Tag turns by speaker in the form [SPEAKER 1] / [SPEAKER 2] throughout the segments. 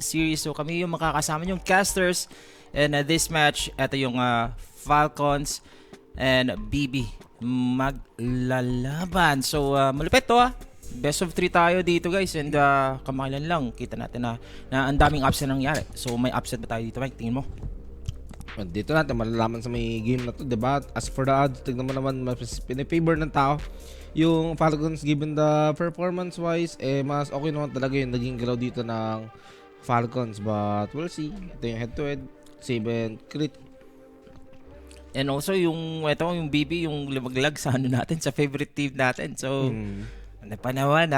[SPEAKER 1] series. So kami yung makakasama yung casters. And this match, ito yung Falcons and BB maglalaban. So malupit to Best of 3 tayo dito guys. And kamakailan lang, kita natin na ang daming upset nangyari. So may upset ba tayo dito, Mike? Tingin mo?
[SPEAKER 2] Dito natin malalaman sa may game na to, diba? As for the odds, tignan mo naman, mas pinifavor ng tao yung Falcons given the performance wise, mas okay naman talaga yung naging galaw dito ng Falcons. But we'll see. Ito yung head to head. Save crit.
[SPEAKER 1] And also yung BB, yung lumaglag sa natin, sa favorite team natin. So ano pa naman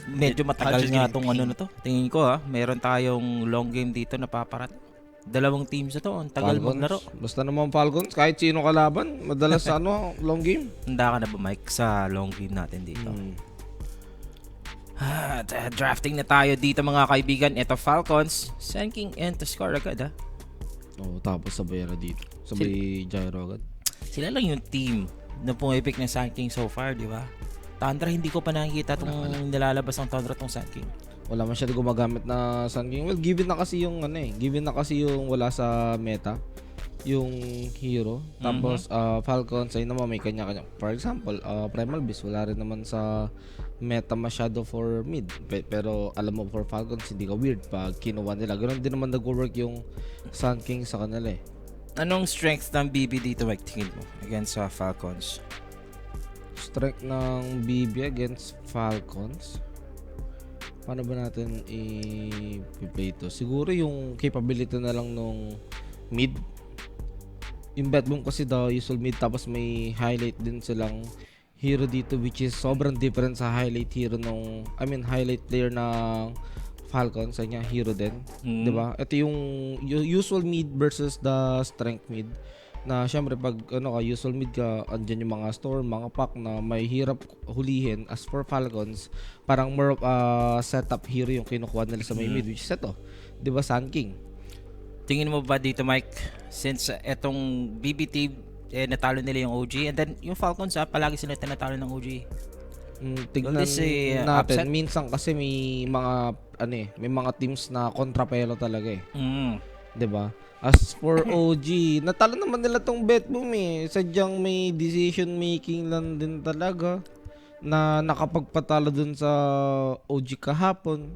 [SPEAKER 1] medyo matagal nga tong na to. Tingin ko meron tayong long game dito na paparat. Dalawang teams na to, ang tagal
[SPEAKER 2] Falcons.
[SPEAKER 1] maglaro.
[SPEAKER 2] Basta naman Falcons, kahit sino kalaban, madalas sa long game.
[SPEAKER 1] Handa ka na ba, Mike, sa long game natin dito? Drafting na tayo dito mga kaibigan. Ito Falcons, Sun King and to score agad
[SPEAKER 2] Tapos sabay na dito. Sabay gyro agad.
[SPEAKER 1] Sila lang yung team na pumipik ng Sun King so far, di ba? Tundra, hindi ko pa nakikita itong nilalabas ng Tundra tong Sun King.
[SPEAKER 2] Wala masyado gumagamit na Sun King. Well, given na kasi yung given na kasi yung wala sa meta yung hero. Tapos Falcons ay naman may kanya-kanya. For example, Primal Beast wala rin naman sa meta masyado for mid. Pero alam mo, for Falcons hindi ka weird pag kinuha nila. Ganoon din naman nag-work yung Sun King sa kanila
[SPEAKER 1] Anong strength ng BB dito, Mike, tingin mo against Falcons?
[SPEAKER 2] Strength ng BB against Falcons. Paano ba natin i-play ito? Siguro yung capability na lang nung mid. Yung Batboom kasi daw usual mid, tapos may highlight din silang hero dito which is sobrang different sa highlight hero highlight player ng Falcons. Sa niya hero din, 'di ba? Ito yung usual mid versus the strength mid. Na syempre pag usual mid ka, andyan yung mga storm, mga pack na may hirap hulihin. As for Falcons, parang more of setup hero yung kinukuha nila sa may mid, which is ito, 'di ba, Sun King?
[SPEAKER 1] Tingin mo ba dito, Mike, since etong BB team natalo nila yung OG, and then yung Falcons palagi sila tinatalo ng OG?
[SPEAKER 2] Tignan natin. Upset? Minsan kasi may mga may mga teams na kontrapelo talaga 'di ba? As for OG, natalo naman nila tong Batboom Sadyang may decision making lang din talaga na nakapagpatalo dun sa OG kahapon.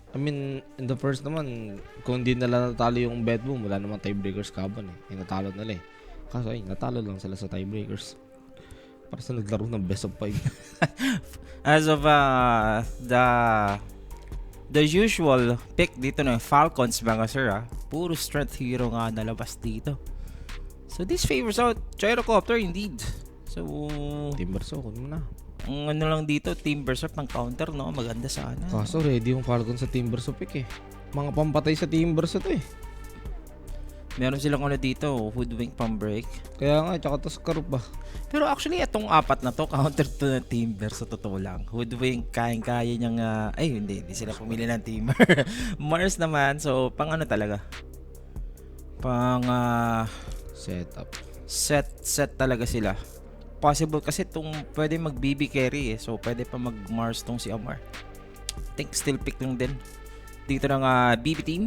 [SPEAKER 2] I mean, in the first naman, kung hindi nila natalo yung Batboom, wala namang tiebreakers kahapon natalo nila Kaso natalo lang sila sa tiebreakers. Para sa naglaro ng best of 5.
[SPEAKER 1] As of the usual pick dito ng Falcons mga sir puro strength hero nga nalabas dito. So this favors out Gyrocopter indeed. So
[SPEAKER 2] Team Berserk mo na.
[SPEAKER 1] Ang lang dito, Team Berserk pang counter maganda sana.
[SPEAKER 2] Kaso ready yung Falcons sa Team Berserk pick Mga pampatay sa Team Berserk to
[SPEAKER 1] Meron silang dito, Hoodwink pang break.
[SPEAKER 2] Kaya nga, tsaka to Scarab ba?
[SPEAKER 1] Pero actually, itong apat na to, counter to ng Timber sa totoo lang. Hoodwink, kayang-kaya niyang, hindi sila pumili ng Timber. Mars naman, so pang talaga? Pang
[SPEAKER 2] setup.
[SPEAKER 1] Set talaga sila. Possible kasi itong pwede mag-BB carry so pwede pa mag-Mars tong si Amar. I think still pick lang din dito ng BB team.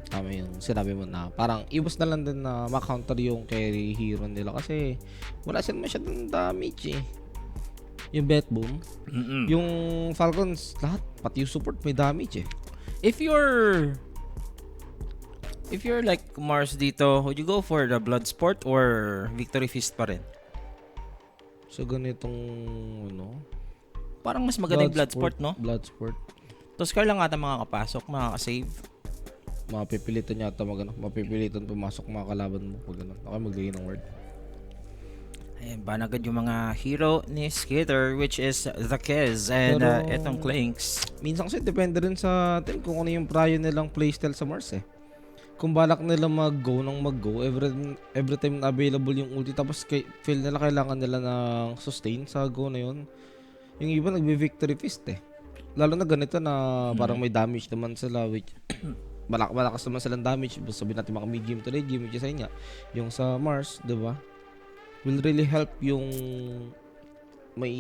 [SPEAKER 2] Tama yung sinabi mo na parang iwas na lang din na ma-counter yung carry hero nila kasi wala silang masyadong damage yung Batboom. Yung Falcons lahat pati yung support may damage
[SPEAKER 1] If you're like Mars dito, would you go for the Bloodsport or Victory Fist pa rin?
[SPEAKER 2] So ganitong
[SPEAKER 1] parang mas magandang Bloodsport, no?
[SPEAKER 2] Bloodsport.
[SPEAKER 1] Tapos kaya lang ata makakapasok, makakasave.
[SPEAKER 2] Mapipilitan yata mapipilitan pumasok mga kalaban mo pag okay, maglagay ng word.
[SPEAKER 1] Ayan, banagad yung mga hero ni Skater which is the Kez and etong Clinks.
[SPEAKER 2] Minsan kasi depende rin sa team kung ano yung prior nilang playstyle sa Mars Kung balak nila mag-go every time na available yung ulti tapos feel nila kailangan nila ng sustain sa go na yun. Yung iba nagbe-victory fist Lalo na ganito na parang may damage naman sila which malakas naman silang damage. Sabihin natin mga mid-game to late game which is yung sa Mars, 'di ba? Will really help yung may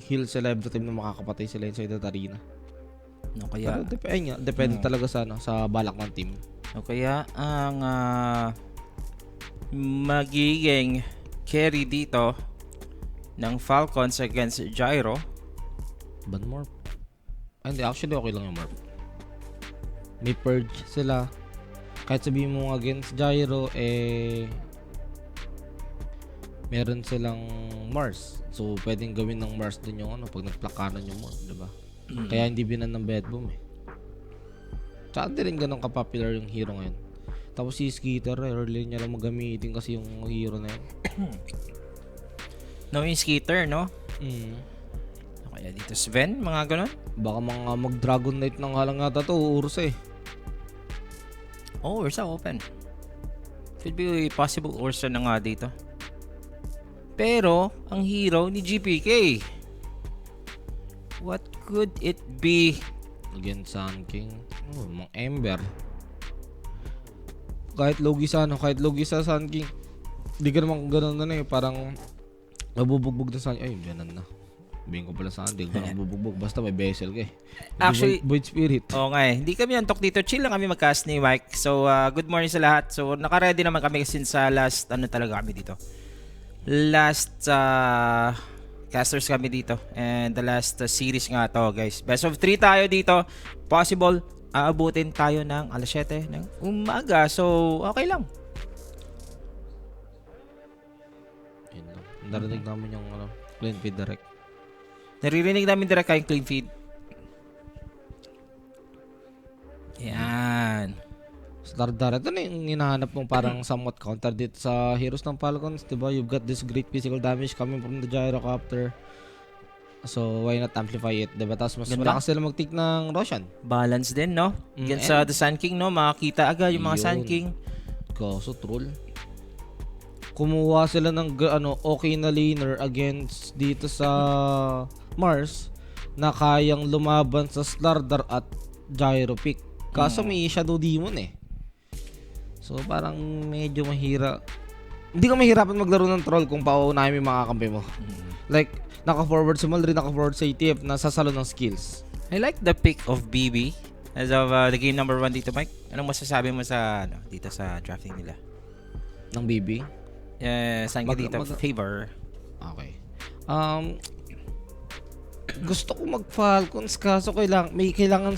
[SPEAKER 2] heal sila every time na makakapatay sila inside the arena.
[SPEAKER 1] No,
[SPEAKER 2] Pero
[SPEAKER 1] kaya
[SPEAKER 2] depende talaga sa sa balak ng team.
[SPEAKER 1] o kaya ang magiging carry dito ng Falcons against Gyro.
[SPEAKER 2] Ban Morph? Hindi, actually okay lang yung Morph. May purge sila. Kahit sabihin mo against Gyro, meron silang Mars. So, pwedeng gawin ng Mars din yung pag nagplakanan yung Morph, diba? Kaya hindi binan ng Bed Boom Tsaka hindi rin ganun ka-popular yung hero ngayon. Tapos si Skitter, early niya lang magamitin kasi yung hero na yun.
[SPEAKER 1] No, yung Skitter, no?
[SPEAKER 2] Mm.
[SPEAKER 1] Kaya dito Sven, mga ganun.
[SPEAKER 2] Baka mga mag-Dragon Knight ng halang ata to, Ursa eh.
[SPEAKER 1] Oh, Ursa open. Could be possible Ursa na nga dito. Pero, ang hero ni GPK. What could it be?
[SPEAKER 2] Against Sun King. Mga Ember. Kahit logi sa Sun King. Hindi ka naman ganun na parang nabubugbog na Sun. Ay, ganun na. Sabihin ko pala sa hindi ka nabubugbog. Basta may vessel ka eh.
[SPEAKER 1] Actually,
[SPEAKER 2] Void Spirit.
[SPEAKER 1] Oo nga eh. Hindi kami antok dito. Chill lang kami mag-cast ni Mike. So, good morning sa lahat. So, naka-ready naman kami kasi sa last, talaga kami dito. Last, casters kami dito. And the last series nga to, guys. Best of 3 tayo dito. Possible, aabutin tayo ng alas 7 ng umaga. So, okay lang.
[SPEAKER 2] Yun lang. Narinig namin yung clean feed direct.
[SPEAKER 1] Naririnig namin direct kayong clean feed. Yan.
[SPEAKER 2] Stardar, ito na yung hinahanap mong parang somewhat counter dito sa Heroes ng Falcons, diba? You've got this great physical damage coming from the Gyrocopter. So, why not amplify it, diba? Tapos mas
[SPEAKER 1] Ganda.
[SPEAKER 2] malakas sila mag-take ng Roshan.
[SPEAKER 1] Balance din, no? Against sa The Sun King, no? Makakita agad yung mga
[SPEAKER 2] Yun.
[SPEAKER 1] Sun King.
[SPEAKER 2] Kaso, troll. Kumuha sila ng okay na laner against dito sa Mars na kayang lumaban sa Slardar at Gyropick. Kaso may Shadow Demon eh. So parang medyo mahira. Hindi ka mahirapan maglaro ng troll kung pauunahin mo yung mga kampi mo. Like, naka-forward si Malry, naka-forward sa ATF, nasasalo ng skills.
[SPEAKER 1] I like the pick of BB as of the game number 1 dito, Mike. Anong masasabi mo sa dito sa drafting nila?
[SPEAKER 2] Ng BB?
[SPEAKER 1] Saan ka dito? Favor.
[SPEAKER 2] Okay. Gusto ko mag-Falcons kaso may kailangan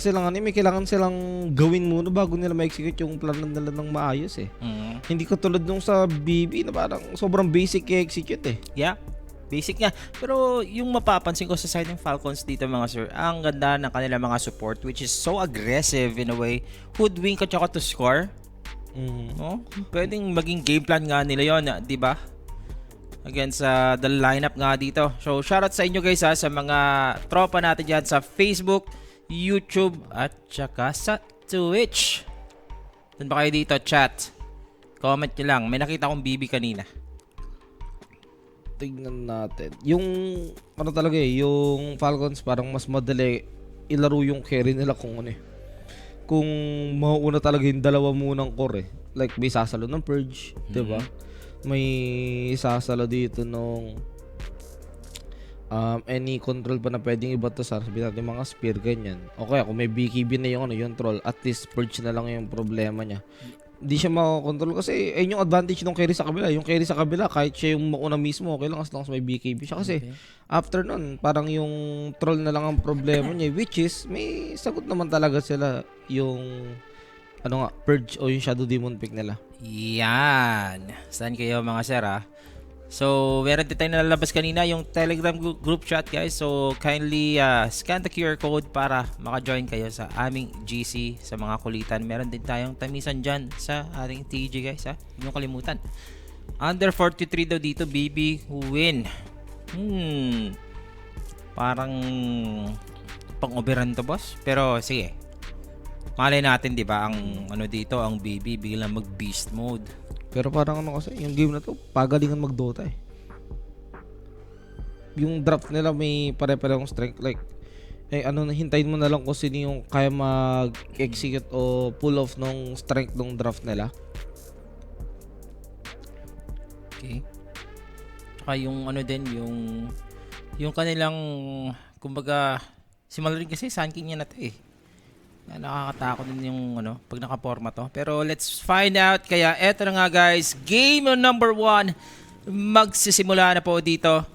[SPEAKER 2] silang gawin muna bago nila ma-execute yung plano nila ng maayos eh. Hindi katulad nung sa BB na parang sobrang basic i-execute eh.
[SPEAKER 1] Yeah. Basic nga. Pero yung mapapansin ko sa side ng Falcons dito mga sir, ang ganda ng kanila mga support which is so aggressive in a way. Hoodwink at saka to score. No? Pwedeng maging game plan nga nila yon, di ba? Against the lineup nga dito. So, shoutout sa inyo guys sa mga tropa natin dyan sa Facebook, YouTube, at saka sa Twitch. Doon ba kayo dito, chat? Comment nyo lang. May nakita akong BB kanina.
[SPEAKER 2] Tignan natin. Yung talaga yung Falcons parang mas madali ilaro yung carry nila kung mauuna talaga yung dalawa munang core eh. Like may sasalo ng Purge, 'di ba? May sasalo dito nung any control pa na pwedeng ibato sa sabihin natin mga spear ganyan. Okay, kung may BKB na yung troll, at least Purge na lang yung problema niya. Hindi siya makakontrol kasi ayun yung advantage ng carry sa kabila. Yung carry sa kabila kahit siya yung mauna mismo, okay lang as long as may BKB siya kasi after nun, parang yung troll na lang ang problema niya, which is may sagot naman talaga sila yung Purge o yung Shadow Demon pick nila.
[SPEAKER 1] Yan. Saan kayo mga sir So, meron din tayo nalalabas kanina yung Telegram group chat guys. So, kindly scan the QR code para maka-join kayo sa aming GC sa mga kulitan. Meron din tayong tamisan dyan sa ating TG guys Huwag nyo kalimutan. Under 43 daw dito, BB win. Parang pang-overrun to boss. Pero sige. Malay natin 'di ba ang dito ang BB biglang mag-beast mode.
[SPEAKER 2] Pero parang kasi yung game na to pagalingan mag-Dota eh. Yung draft nila may pare-parehong strength like hintayin mo na lang kung sino yung kaya mag-execute o pull off nung strength nung draft nila.
[SPEAKER 1] Okay. Tsaka yung din yung yung kanilang, kumbaga, si Mallory kasi Sun King niya na to eh. Nakakatakot din yung pag nakaporma to. Pero let's find out. Kaya eto na nga guys, game number 1 magsisimula na po dito.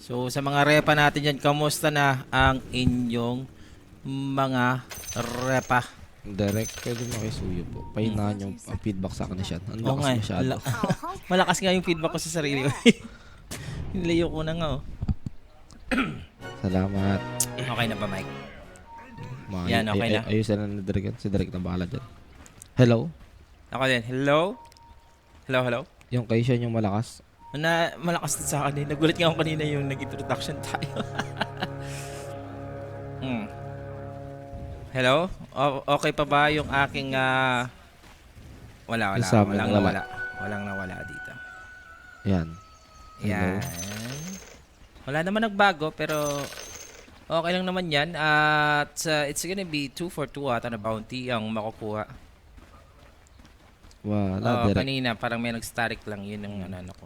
[SPEAKER 1] So sa mga repa natin dyan, kamusta na ang inyong mga repa?
[SPEAKER 2] Direct, pwede makisuyo po. Pahinaan yung feedback sa akin na siya. Ang
[SPEAKER 1] Oo
[SPEAKER 2] lakas
[SPEAKER 1] nga eh.
[SPEAKER 2] masyado.
[SPEAKER 1] Malakas nga yung feedback ko sa sarili ko. Nilayo ko na nga oh.
[SPEAKER 2] Salamat.
[SPEAKER 1] Okay na ba Mike? Yan, okay na.
[SPEAKER 2] Ayusin na ni Derek yan. Si Derek na bahala dyan. Hello?
[SPEAKER 1] Ako din. Hello? Hello, hello?
[SPEAKER 2] Yung kay siya yung malakas.
[SPEAKER 1] Malakas din sa akin eh. Nagulat nga ako kanina yung nag-introduction tayo. Hello? Okay pa ba yung aking wala.
[SPEAKER 2] Yung sa amin, wala.
[SPEAKER 1] Walang nawala dito.
[SPEAKER 2] Yan. Hello?
[SPEAKER 1] Yan. Wala naman nagbago pero okay lang naman yan. At it's gonna be 2 for 2 ata na bounty ang makukuha.
[SPEAKER 2] Wala, Derek.
[SPEAKER 1] Kanina parang may nag-static lang yun ang ano ko.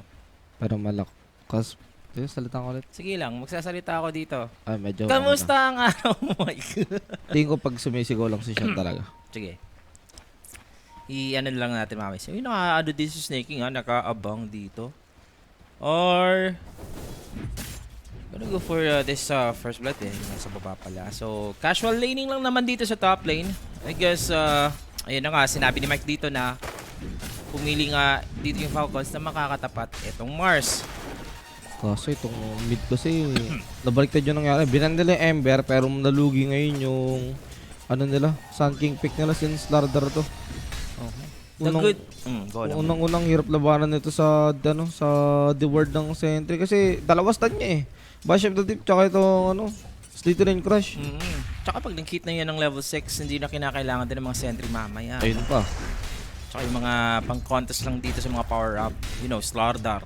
[SPEAKER 2] Pero malakas. Ito yung salita ko ulit.
[SPEAKER 1] Sige lang, magsasalita ako dito.
[SPEAKER 2] Ay, medyo.
[SPEAKER 1] Kamusta ang araw mo, Mike?
[SPEAKER 2] Tingin ko pag sumisigaw lang si Sean talaga.
[SPEAKER 1] Sige. I-ano lang natin mamaya. So, yung naka-ano din si Snaking ha, nakaabang dito. Or gonna go for this first blood eh. Nasa baba pala. So, casual laning lang naman dito sa top lane. I guess, ayun na nga, sinabi ni Mike dito na pumili nga dito yung Falcons na makakatapat itong Mars.
[SPEAKER 2] Kaso itong mid kasi, nabaliktad yung nangyari. Binan nila yung Ember, pero nalugi ngayon yung, nila, Sun King pick nila since Lardar to.
[SPEAKER 1] Okay.
[SPEAKER 2] Unang-unang hirap labanan nito sa, sa The Word ng Sentry. Kasi, dalawas tan niya eh. Bash of the Deep, tsaka itong, Slytherin Crush.
[SPEAKER 1] Tsaka pag nag-hit na yan ng level 6, hindi na kinakailangan din ng mga Sentry mamaya.
[SPEAKER 2] Ayun pa.
[SPEAKER 1] Tsaka yung mga pang-contest lang dito sa mga power-up. You know, Slardar.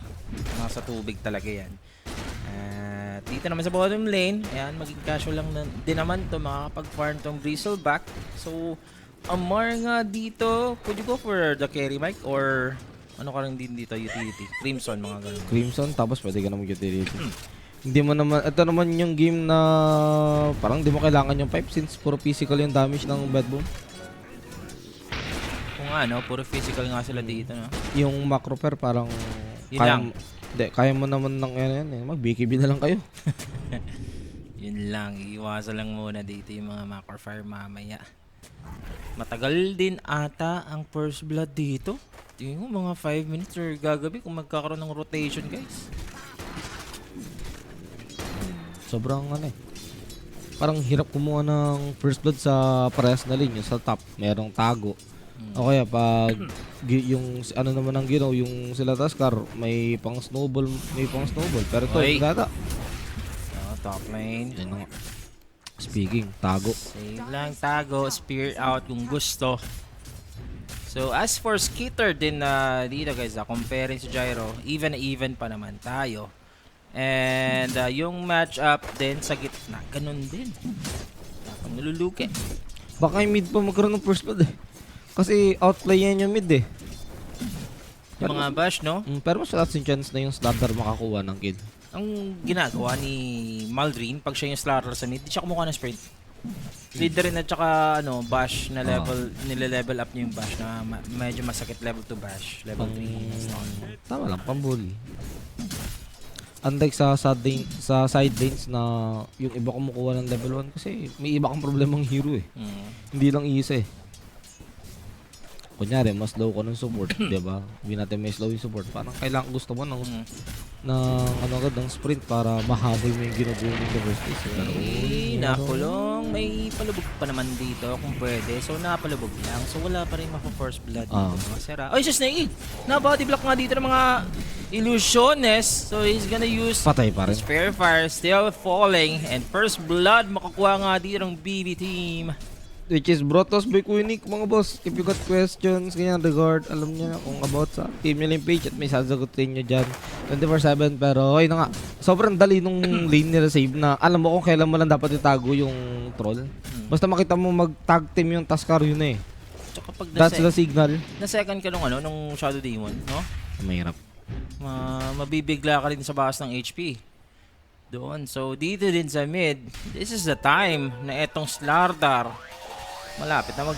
[SPEAKER 1] Nasa tubig talaga yan. Dito naman sa bottom lane, ayan, maging casual lang din naman to, makakapag-farm tong Bristleback. So, Amar nga dito, could you go for the carry, Mike? Or ano ka rin din dito, utility? Crimson, mga ganun.
[SPEAKER 2] Crimson, tapos pwede ka na mag-utility. Hindi mo naman, ito naman yung game na parang di mo kailangan yung pipe since puro physical yung damage ng Bedboom.
[SPEAKER 1] Kung ano, puro physical nga sila dito, no?
[SPEAKER 2] Yung macro pair parang kaya mo naman ng yan, mag-BKB na lang kayo.
[SPEAKER 1] Yun lang, iiwasan lang muna dito yung mga macrofire mamaya. Matagal din ata ang first blood dito. Tingin mo mga 5 minutes or gagabi kung magkakaroon ng rotation, guys.
[SPEAKER 2] Sobrang parang hirap kumuha ng first blood sa parehas na lane. Yung sa top, merong tago. O kaya pag yung naman ang yung sila Taskar, may pang snowball. Pero ito, data.
[SPEAKER 1] Top lane.
[SPEAKER 2] Speaking, tago.
[SPEAKER 1] Save lang, tago, spear out kung gusto. So as for Skitter din dito guys, comparing sa Gyro, even pa naman tayo. And yung match-up din sa gitna, ganun din. Tapang naluluki.
[SPEAKER 2] Baka yung mid pa magkaroon ng first blood eh. Kasi outplay yan yung mid eh.
[SPEAKER 1] Yung mga bash, no?
[SPEAKER 2] Pero mas lots yung chance na yung Slardar makakuha ng kill.
[SPEAKER 1] Ang ginagawa ni Maldrin, pag siya yung Slardar sa mid, di siya kumuha ng sprint. Leader rin at saka bash na level, nile-level up niya yung bash na medyo masakit level 2 bash, level 3.
[SPEAKER 2] Tama lang, pambuli. Unlike sa side lanes na yung iba kumukuha ng level 1 kasi may iba kang problemang hero eh. Hindi lang isa eh. Kunyari, mas low ka ng support, di ba? Hindi natin may slow yung support. Parang kailangan gusto mo ng sprint para mahabol mo yung ginubuo ng diversity.
[SPEAKER 1] Nakulong. May palubog pa naman dito kung pwede. So, napalubog lang. So, wala pa rin mapa-first blood dito. Masera. Ay, si Snake! Na-body block nga dito ng mga illusionist. So, he's gonna use
[SPEAKER 2] patay pa rin.
[SPEAKER 1] Spare Fire. Still falling. And first blood makukuha nga dito ng BB team.
[SPEAKER 2] Which is Brotos by Kuinik, mga boss. If you got questions, ganyan, regard, alam niya kung about sa team nyo lang page at may sasagutin nyo dyan 24/7. Pero ayun na nga, sobrang dali nung lane nila save na alam mo kung kailan mo lang dapat itago yung troll. Basta makita mo mag-tag team yung Taskar, yun eh.
[SPEAKER 1] Tsaka pag
[SPEAKER 2] that's the signal.
[SPEAKER 1] Na-second ka nung Shadow Demon, no?
[SPEAKER 2] Mahirap.
[SPEAKER 1] Mabibigla ka rin sa bakas ng HP. doon. So, dito din sa mid, this is the time na etong Slardar malapit na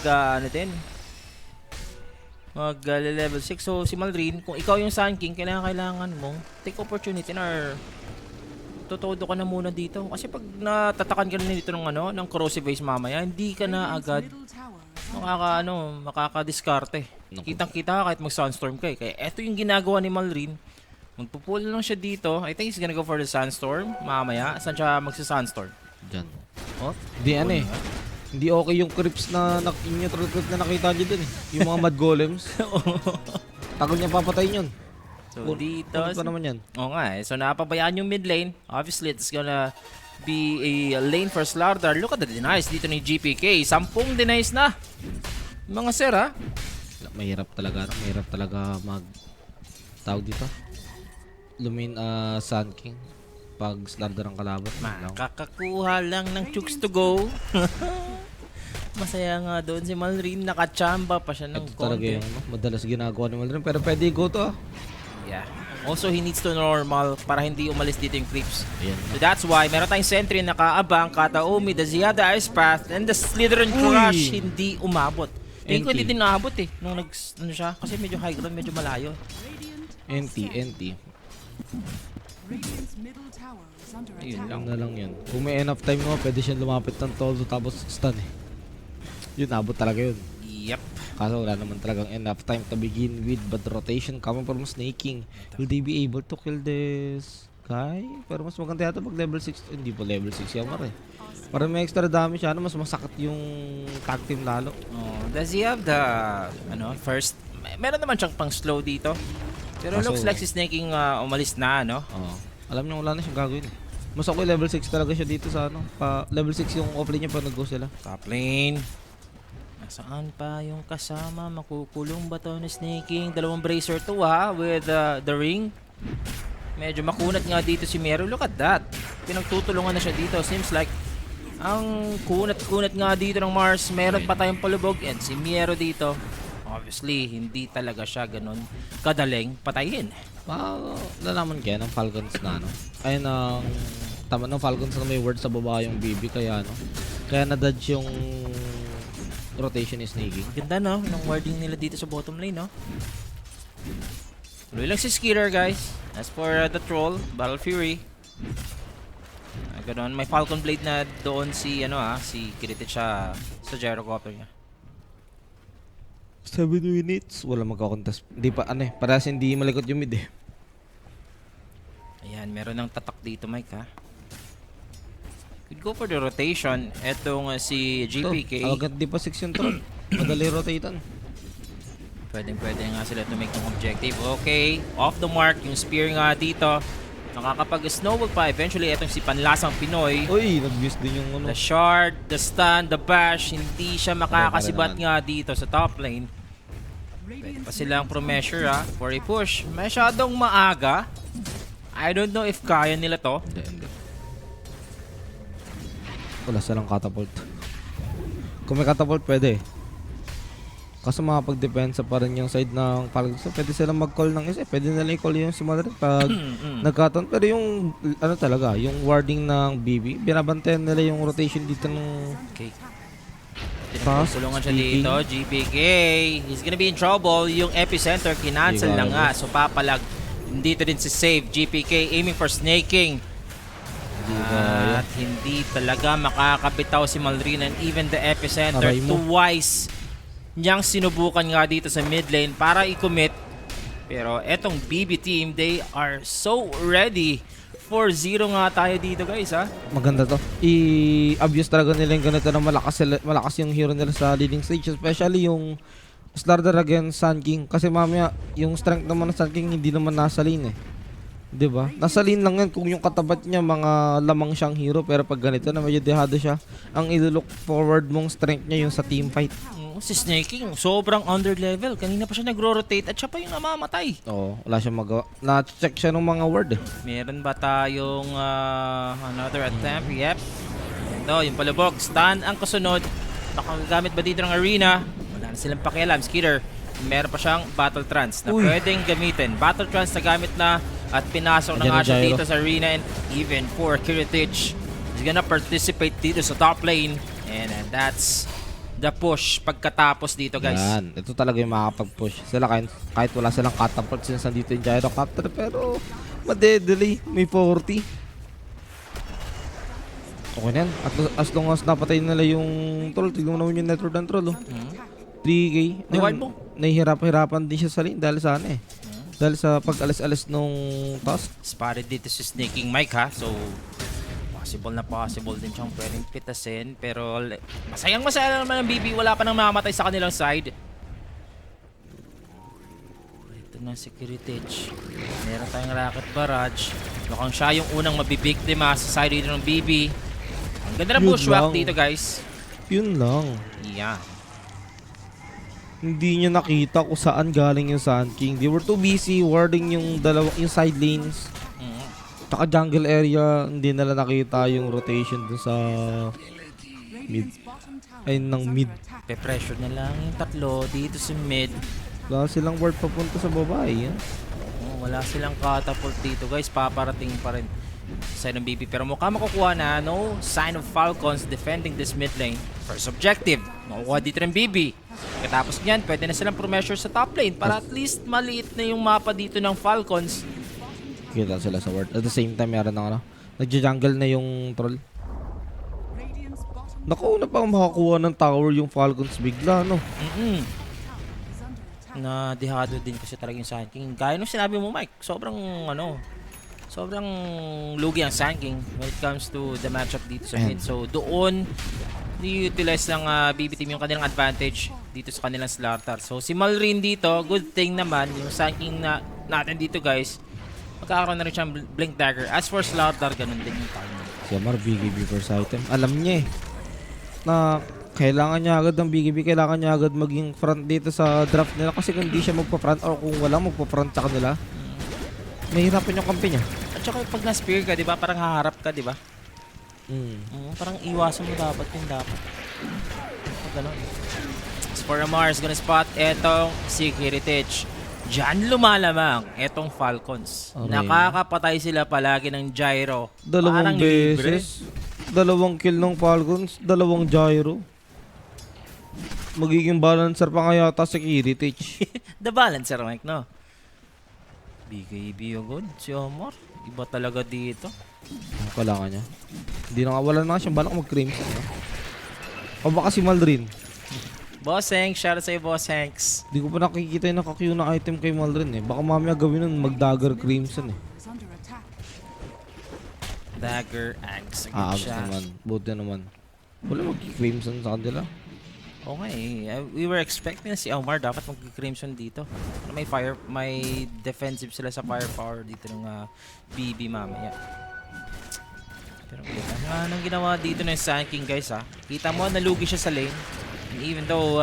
[SPEAKER 1] level 6. So, si Malrin, kung ikaw yung Sun King, kailangan mo take opportunity or totodo ka na muna dito. Kasi pag natatakan ka na dito ng corrosive base mamaya, hindi ka na agad makaka-diskarte. Kitang-kita ka kahit mag-sunstorm ka eh. Kaya eto yung ginagawa ni Malrin. Magpupull lang siya dito. I think he's gonna go for the sunstorm mamaya. Saan siya magsa-sunstorm?
[SPEAKER 2] Diyan.
[SPEAKER 1] Oh,
[SPEAKER 2] Di hindi okay yung creeps na neutral creep na nakita niyo dun eh. Yung mga mad golems. Tagal niya papatayin yun.
[SPEAKER 1] so dito.
[SPEAKER 2] Ano pa naman yan?
[SPEAKER 1] Oo nga eh. So napabayaan yung mid lane. Obviously, it's gonna be a lane for Slardar. Look at the denies dito ni GPK. 10 denies na. Mga sir ha.
[SPEAKER 2] Mahirap talaga tawag dito. Sun King pag Slardar ang kalaban.
[SPEAKER 1] Makakakuha lang ng chooks to go. Masaya nga doon si Malrin. Nakachamba pa siya ng
[SPEAKER 2] Ito talaga yung madalas ginagawa ni Malrin. Pero pwede go to
[SPEAKER 1] Yeah. Also, he needs to normal para hindi umalis dito yung creeps.
[SPEAKER 2] Ayan.
[SPEAKER 1] So that's why meron tayong sentry na nakaabang, Kataomi, the Ziada Ice Path, and the Slytherin Crush hindi umabot. Hindi ko hindi din naabot eh. Nung siya. Kasi medyo high ground, medyo malayo.
[SPEAKER 2] NT.
[SPEAKER 1] Ayun lang.
[SPEAKER 2] Lang na lang yun. Kung may enough time mo, pwede siya lumapit ng todo tapos stun eh. Yun, abot talaga yun.
[SPEAKER 1] Yep.
[SPEAKER 2] Kaso wala naman talagang enough time to begin with, but the rotation coming from Snaking. Will they be able to kill this guy? Pero mas maganda yata pag level 6. Hindi po level 6 Yamar eh. Para may extra damage siya, mas masakit yung tag team lalo.
[SPEAKER 1] Oh, does he have the first? Meron naman siyang pang slow dito. Pero
[SPEAKER 2] Kaso,
[SPEAKER 1] looks like si Snaking umalis na, no?
[SPEAKER 2] Alam niya wala na siyang gagawin eh. Mas okay level 6 talaga siya dito sa level 6 yung offlane niya pag nag-go sila.
[SPEAKER 1] Top lane. Nasaan pa yung kasama? Makukulong ba to ni Snaking? Dalawang bracer to with the ring. Medyo makunat nga dito si Mero. Look at that. Pinagtutulungan na siya dito. Seems like ang kunat-kunat nga dito ng Mars. Meron pa tayong palubog. And si Mero dito, obviously, hindi talaga siya ganun kadaling patayin.
[SPEAKER 2] Lalaman kaya ng Falcons na ay tama ng Falcons na may word sa baba yung BB kaya kaya na-dodge yung rotation is Snaking.
[SPEAKER 1] Ganda no, ng wording nila dito sa bottom lane no. Tuloy lang si Skitter guys. As for the troll, Battle Fury. Ganoon, may Falcon Blade na doon si si Kiritit siya sa gyrocopter niya.
[SPEAKER 2] 7 minutes, wala magkakontest. Hindi pa parehas hindi malikot yung mid eh.
[SPEAKER 1] Ayan, meron ng tatak dito Mike ha. Could go for the rotation. Etong si GPK.
[SPEAKER 2] Agad di pa 6 yung troll. Madali rotatean.
[SPEAKER 1] Pwede nga sila to make ng objective. Okay, off the mark yung spear nga dito. Nakakapag-snowball pa. Eventually, etong si Panlasang Pinoy.
[SPEAKER 2] Uy, nag-miss din yung
[SPEAKER 1] The shard, the stun, the bash. Hindi siya makakasibat nga dito sa top lane. Pwede pa silang pro-measure for a push. Masyadong maaga. I don't know if kaya nila to.
[SPEAKER 2] Hindi. Wala silang catapult. Kung may catapult, pwede. Kaso makapag-depensa pa rin yung side ng Falcons. So, pwede silang mag-call ng isa. Pwede nila i-call yung si Madrid pag nagkataon. Pero yung, talaga, yung warding ng BB, binabantayan nila yung rotation dito ng...
[SPEAKER 1] Okay. Tulungan siya dito, GPK. He's gonna be in trouble. Yung epicenter, kinancel na nga. So, papalag. Dito din si Save. GPK aiming for snaking. At hindi talaga makakabitaw si Malrin and even the epicenter. Twice niyang sinubukan nga dito sa mid lane para i-commit. Pero etong BB team, they are so ready. 4-0 nga tayo dito guys ha.
[SPEAKER 2] Maganda to. I-obvious talaga nila yung ganito na malakas yung hero nila sa leading stage. Especially yung Slardar against Sun King. Kasi mamaya yung strength naman ng Sun King hindi naman nasa lane eh. Diba? Nasa lane lang yan kung yung katabat niya mga lamang siyang hero. Pero pag ganito na medyo dehado siya, ang i-look forward mong strength niya yung sa team fight.
[SPEAKER 1] Si Snaking, sobrang under level. Kanina pa siya nagro-rotate at siya pa yung namamatay.
[SPEAKER 2] Oo, wala siyang magawa. Na-check siya ng mga ward eh.
[SPEAKER 1] Meron ba tayong another attempt? Yep. Ito, yung palubog. Stun ang kasunod. Nakagamit ba dito ng arena? Wala na silang pakialam. Skitter, meron pa siyang Battle Trance na pwedeng gamitin. Battle Trance na gamit na At pinasok na
[SPEAKER 2] Ayan
[SPEAKER 1] nga
[SPEAKER 2] ang
[SPEAKER 1] siya
[SPEAKER 2] gyro.
[SPEAKER 1] dito sa arena, and even for Kiritich, he's gonna participate dito sa top lane. And that's the push pagkatapos dito, guys.
[SPEAKER 2] Yan. Ito talaga yung makakapag-push. Sila kahit wala silang catapult, since nandito yung gyrocopter, pero madedelay. May 40. Okay na yan. At as long as napatay nila yung troll, tignan mo naman yung network ng troll. Oh. 3K.
[SPEAKER 1] Di wild mo.
[SPEAKER 2] Nahihirap-hirapan din siya sa lane dahil sa ano eh. Dahil sa pag-alis-alis nung task.
[SPEAKER 1] Spotted dito si Sneaking Mike, ha. So, possible din siyang pwedeng pitasin. Pero masayang-masaya naman ang BB. Wala pa nang mamatay sa kanilang side. Ito na si Kiritich. Meron tayong rocket barrage. Mukhang siya yung unang mabibiktima sa side dito ng BB. Ang ganda ng
[SPEAKER 2] Yun
[SPEAKER 1] bushwhack
[SPEAKER 2] lang.
[SPEAKER 1] dito, guys.
[SPEAKER 2] Yun lang.
[SPEAKER 1] Yeah.
[SPEAKER 2] Hindi niya nakita kung saan galing yung Sand King. They were too busy warding yung side lanes.
[SPEAKER 1] Mm.
[SPEAKER 2] Tsaka jungle area, hindi nila nakita yung rotation dun sa mid. Ay, ng mid.
[SPEAKER 1] Pe-pressure na lang yung tatlo dito sa mid.
[SPEAKER 2] Wala silang ward papunta sa babae. Yan.
[SPEAKER 1] Oh, wala silang catapult dito, guys. Paparating pa rin sa side ng BB. Pero mukha makukuha na. No sign of Falcons defending this mid lane. First objective, makukuha dito ng BB. Katapos niyan, pwede na silang promessure sa top lane para at least maliit na yung mapa dito ng Falcons.
[SPEAKER 2] Kita sila sa ward. At the same time, meron ng ano. Nagja-jungle na yung troll. Nakauna pa makakuha ng tower yung Falcons bigla, no?
[SPEAKER 1] Na dihado din kasi talaga yung Sand King. Gaya nung sinabi mo, Mike, sobrang lugi ang Sand King when it comes to the matchup dito sa mid. So doon, ni-utilize ng BB team yung kanilang advantage dito sa kanilang Slartar. So si Malrin dito, good thing naman, yung Sand King na natin dito, guys, magkakaroon na rin siyang Blink Dagger. As for Slartar, ganun din yung timing.
[SPEAKER 2] Si Amar, BKB first item. Alam niya eh, na kailangan niya agad ng BKB, kailangan niya agad maging front dito sa draft nila kasi kung hindi siya magpa-front or kung walang magpa-front sa kanila, mahirapan yung kampi niya.
[SPEAKER 1] At saka pag na-spear ka, di ba, parang haharap ka, di ba? Parang iwasan mo dapat yung dapat. Ganun. Sporamar is gonna spot etong si Kiritich. Diyan lumalamang etong Falcons.
[SPEAKER 2] Okay.
[SPEAKER 1] Nakakapatay sila palagi ng gyro.
[SPEAKER 2] Dalawang
[SPEAKER 1] Parang libre.
[SPEAKER 2] beses. Dalawang kill ng Falcons, dalawang gyro. Magiging balancer pa nga yata si Kiritich.
[SPEAKER 1] The balancer, Mike, no? BKB yung good. Si Omar. Iba talaga dito.
[SPEAKER 2] Ang kailangan niya. Hindi na nga, wala na nga siyang balak mag-crimson. No? O baka si Malrin.
[SPEAKER 1] Boss Hanks, shout out sa'yo, Boss Hanks.
[SPEAKER 2] Hindi ko pa nakikita yung naka-Q na item kay Malrin eh. Baka mamaya gawin nun mag-dagger crimson eh.
[SPEAKER 1] Dagger, Axe.
[SPEAKER 2] Abs naman. Buti naman. Wala mag-crimson sa kanila.
[SPEAKER 1] Okay, we were expecting na si Omar dapat mag-crimson dito. May defensive sila sa firepower dito ng BB mamaya. Pero kita nga nang ginawa dito ng Sand King, guys, ha. Kita mo nalugi siya sa lane. And even though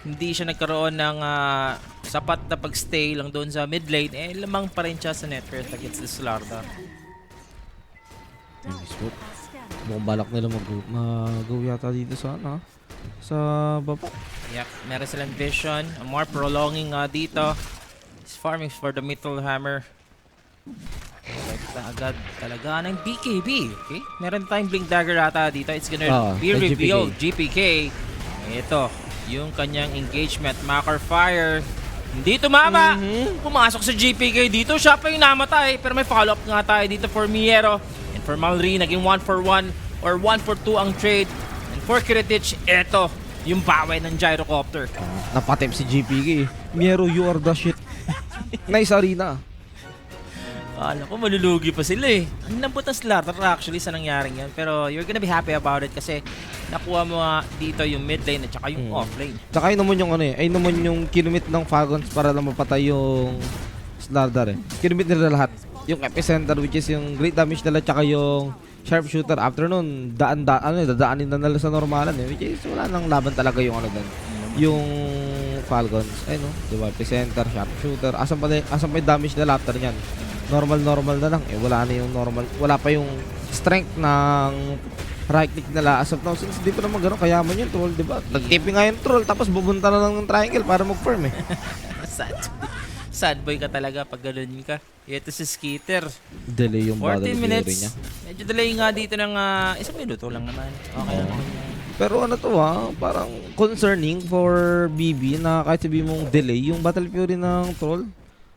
[SPEAKER 1] hindi siya nagkaroon ng sapat na pagstay lang doon sa mid lane, eh lamang pa rin siya sa network against the Slartar.
[SPEAKER 2] Mukhang balak nila mag-go yata dito sa ano, sa baba.
[SPEAKER 1] Yep, meron silang vision. More prolonging dito. He's farming for the Metal Hammer. Agad talaga ng BKB. Okay? Meron tayong Blink Dagger ata dito. It's gonna be
[SPEAKER 2] ay,
[SPEAKER 1] revealed. GPK. Ito, yung kanyang engagement. Macro Fire. Hindi tumama. Pumasok sa GPK dito. Siya pa yung namatay. Pero may follow-up nga tayo dito for Miero. And for Malri, naging 1-for-1 or 1-for-2 ang trade. And for Kiritich, ito, yung baway ng gyrocopter.
[SPEAKER 2] Napatip si GPK. Miero, you are the shit. Nice arena.
[SPEAKER 1] Kala ko malulugi pa sila eh. Ang lambot ng Slartar actually sa nangyaring yan. Pero you're gonna be happy about it kasi nakuha mo dito yung mid lane at saka yung off lane.
[SPEAKER 2] Tsaka yun naman yung ano eh. Ayun naman yung kinumit ng Falcons para lang mapatay yung Slardar eh. Kinumit nila lahat. Yung epicenter which is yung great damage nila tsaka yung sharpshooter. After nun, dadaanin na nila sa normalan eh. Which is wala nang laban talaga yung ano doon. Yung Falcons. Ayun no. Diba? Epicenter, sharpshooter. Asan pa yung damage nila after nyan? Normal na lang eh. Wala na yung normal. Wala pa yung strength ng right click nila as of now. Since di pa naman gano'n kayaman yun troll, diba? Nag-tipping nga yung troll tapos bubunta na lang ng triangle para mag-farm eh.
[SPEAKER 1] Sad boy ka talaga pag ganun ka. Ito si Skitter.
[SPEAKER 2] Delay yung
[SPEAKER 1] 14
[SPEAKER 2] battle theory
[SPEAKER 1] minutes.
[SPEAKER 2] niya.
[SPEAKER 1] Medyo delay nga dito ng isang minuto lang naman. Okay lang naman yan.
[SPEAKER 2] Pero ano to parang concerning for BB na kahit sabi mong delay, yung battle fury ng troll,